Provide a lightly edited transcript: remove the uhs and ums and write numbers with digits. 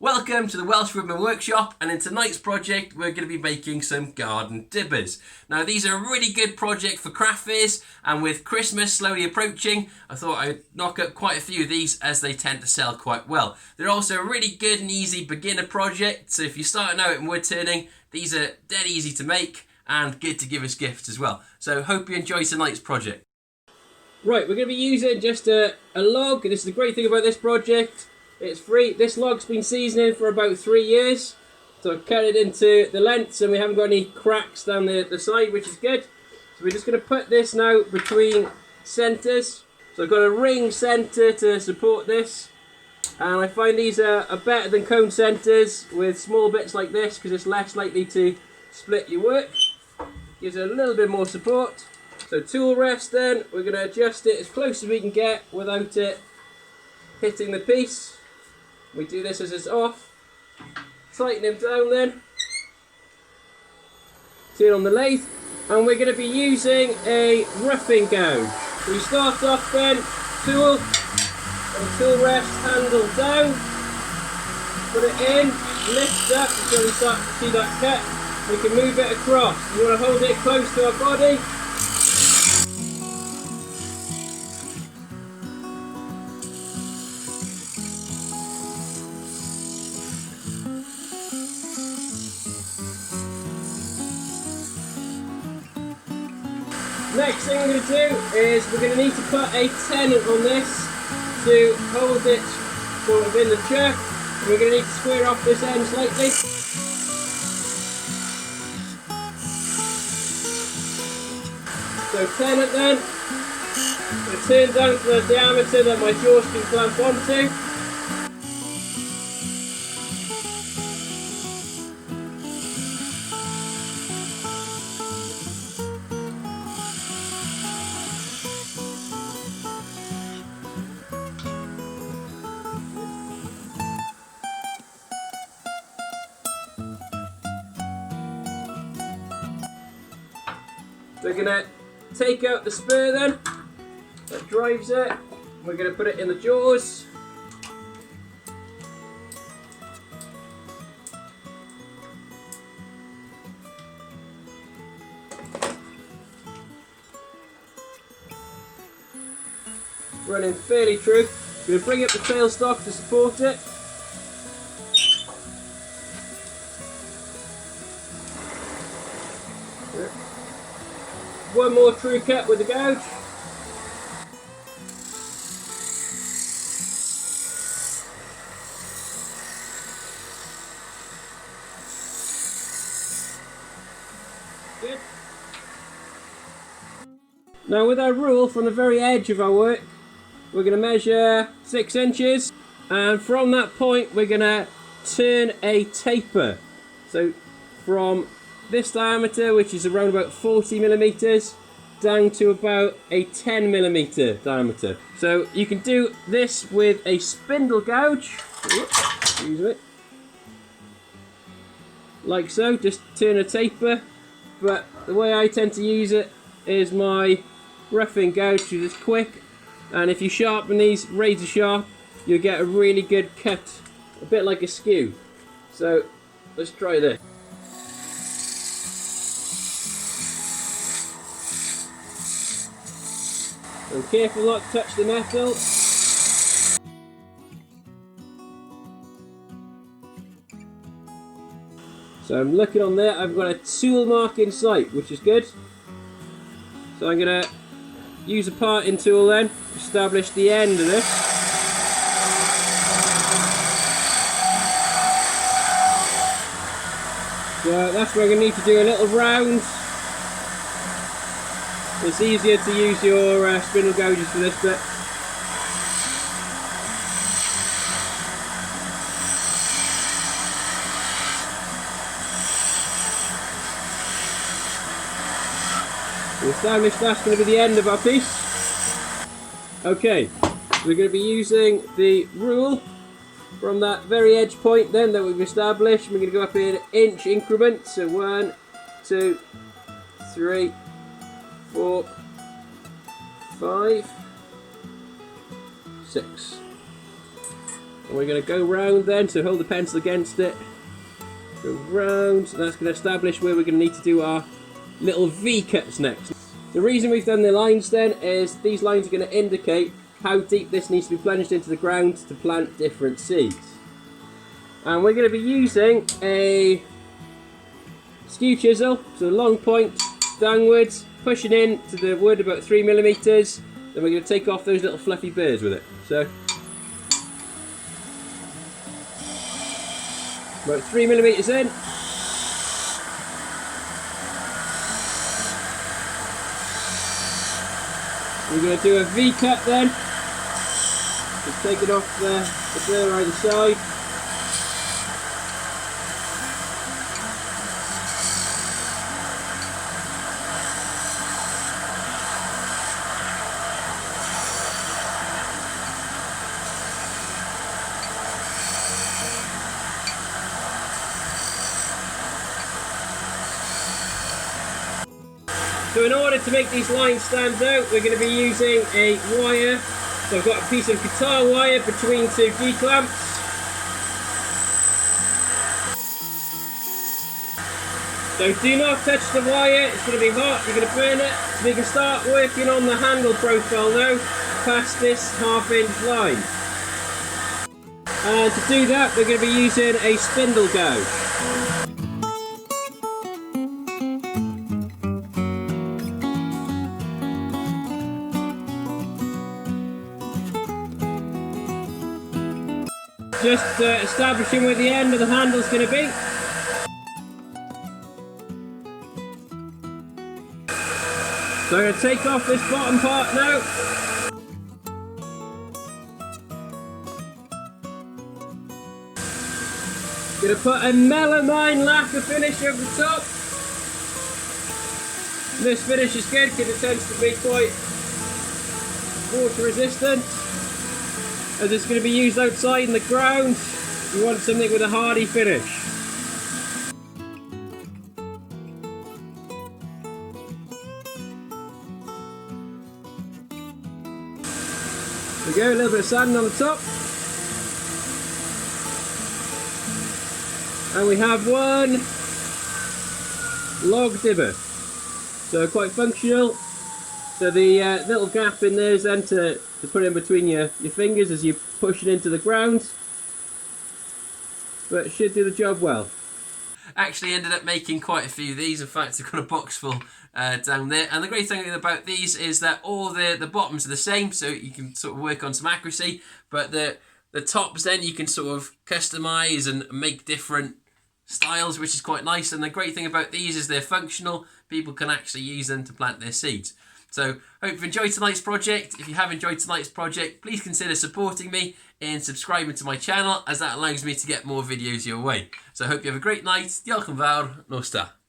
Welcome to the Welsh Woodman Workshop, and in tonight's project we're going to be making some garden dibbers. Now these are a really good project for craft fairs, and with Christmas slowly approaching I thought I'd knock up quite a few of these as they tend to sell quite well. They're also a really good and easy beginner project, so if you're starting out in wood turning, these are dead easy to make and good to give as gifts as well. So hope you enjoy tonight's project. Right, we're going to be using just a log. This is the great thing about this project. It's free. This log's been seasoning for about 3 years. So I've cut it into the lengths and we haven't got any cracks down the side, which is good. So we're just going to put this now between centres. So I've got a ring centre to support this. And I find these are better than cone centres with small bits like this because it's less likely to split your work. Gives it a little bit more support. So tool rest then, we're going to adjust it as close as we can get without it hitting the piece. We do this as it's off. Tighten him down then. Turn on the lathe. And we're going to be using a roughing gouge. So we start off then, tool, and tool rest handle down. Put it in, lift up until we start to see that cut. We can move it across. You want to hold it close to our body. Next thing we're going to do is we're going to need to put a tennant on this to hold it sort of in the chuck. We're going to need to square off this end slightly. So tennant then. I'm going to turn down to the diameter that my jaws can clamp onto. We're going to take out the spur then, that drives it. We're going to put it in the jaws. Running fairly true. We're going to bring up the tailstock to support it. One more true cut with the gouge. Good. Now with our rule from the very edge of our work, we're going to measure 6 inches, and from that point we're going to turn a taper. So from this diameter, which is around about 40 millimeters, down to about a 10 millimeter diameter. So you can do this with a spindle gouge. Use it like so, just turn a taper. But the way I tend to use it is my roughing gouge, which is quick. And if you sharpen these razor sharp, you'll get a really good cut, a bit like a skew. So let's try this. So careful not to touch the metal. So I'm looking on there, I've got a tool mark in sight, which is good. So I'm going to use a parting tool then to establish the end of this. So that's where I'm going to need to do a little round. It's easier to use your spindle gouges for this bit. We established that's going to be the end of our piece. Okay, we're going to be using the rule from that very edge point then that we've established. We're going to go up in inch increments. So 1, 2, 3, 4, 5, 6. And we're going to go round then, so hold the pencil against it. Go round, and that's going to establish where we're going to need to do our little V cuts next. The reason we've done the lines then is these lines are going to indicate how deep this needs to be plunged into the ground to plant different seeds. And we're going to be using a skew chisel, so a long point downwards, pushing in to the wood about 3mm. Then we're going to take off those little fluffy burrs with it. So about 3mm in. We're going to do a V cut then. Just take it off the burr either side. So in order to make these lines stand out, we're going to be using a wire. So I've got a piece of guitar wire between two D-clamps. So do not touch the wire, it's going to be hot, you're going to burn it. So we can start working on the handle profile now, past this 1/2 inch line. And to do that, we're going to be using a spindle gouge. Just establishing where the end of the handle is going to be. So I'm going to take off this bottom part now. Going to put a melamine lacquer finish over the top. This finish is good because it tends to be quite water resistant. As it's going to be used outside in the ground, you want something with a hardy finish. There we go, a little bit of sand on the top. And we have one log dibber. So quite functional. So the little gap in there is then to put in between your fingers as you push it into the ground. But it should do the job well. Actually ended up making quite a few of these. In fact, I've got a box full down there. And the great thing about these is that all the bottoms are the same, so you can sort of work on some accuracy. But the tops then you can sort of customise and make different styles, which is quite nice. And the great thing about these is they're functional. People can actually use them to plant their seeds. So, hope you've enjoyed tonight's project. If you have enjoyed tonight's project, please consider supporting me and subscribing to my channel, as that allows me to get more videos your way. So, I hope you have a great night. Diolch yn fawr. Nos da.